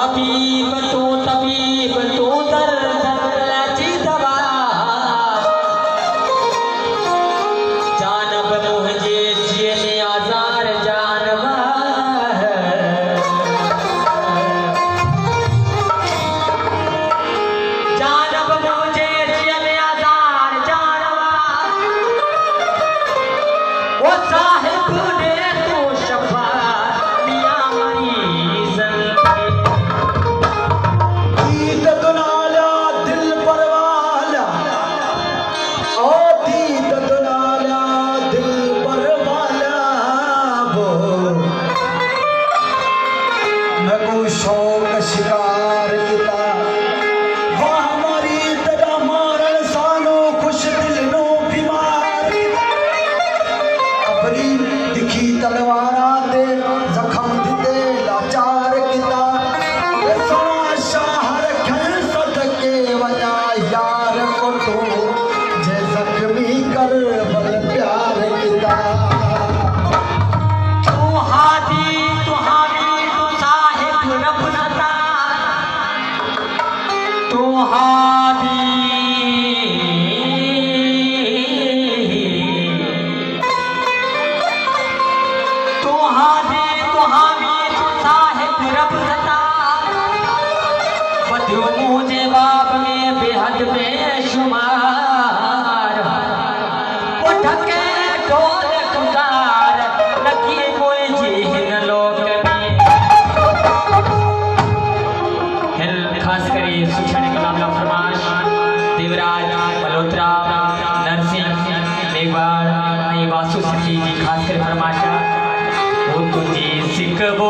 हबीब तू तबीब तू दर्द लची दवा जानब मुझे जियने आजार जानवा जानब मुझे जियने आजार जानवा वो साहिब ने तो शफा मियां मरीज दीद दुनाला दिल परवाला ओ दीद दुनाला दिल परवाला वो नगो शौक शिकार किता वाह हमारी तदा मारण सानो खुश दिल नो बीमार अपनी दिखी तलवारा दे जखम दिते लाचार किता सोना शाहर खन सदके वजा यार को तो जे जख्मी कर बल प्यार किता तू हादी तू हादी तू साहिब रबनता तू हादी तू हादी तू हादी तू साहिब रबनता बदियो मुझे बाप में बेहद बेशुमार उठ के ढोल पुकार लगी कोई जिन लोक में हिल खास करी सुछने का नाम फरमाश देवराज मल्होत्रा नरसिंह मेघवाल वासु सिंह जी खास कर फरमाशा वो तुझे सिख वो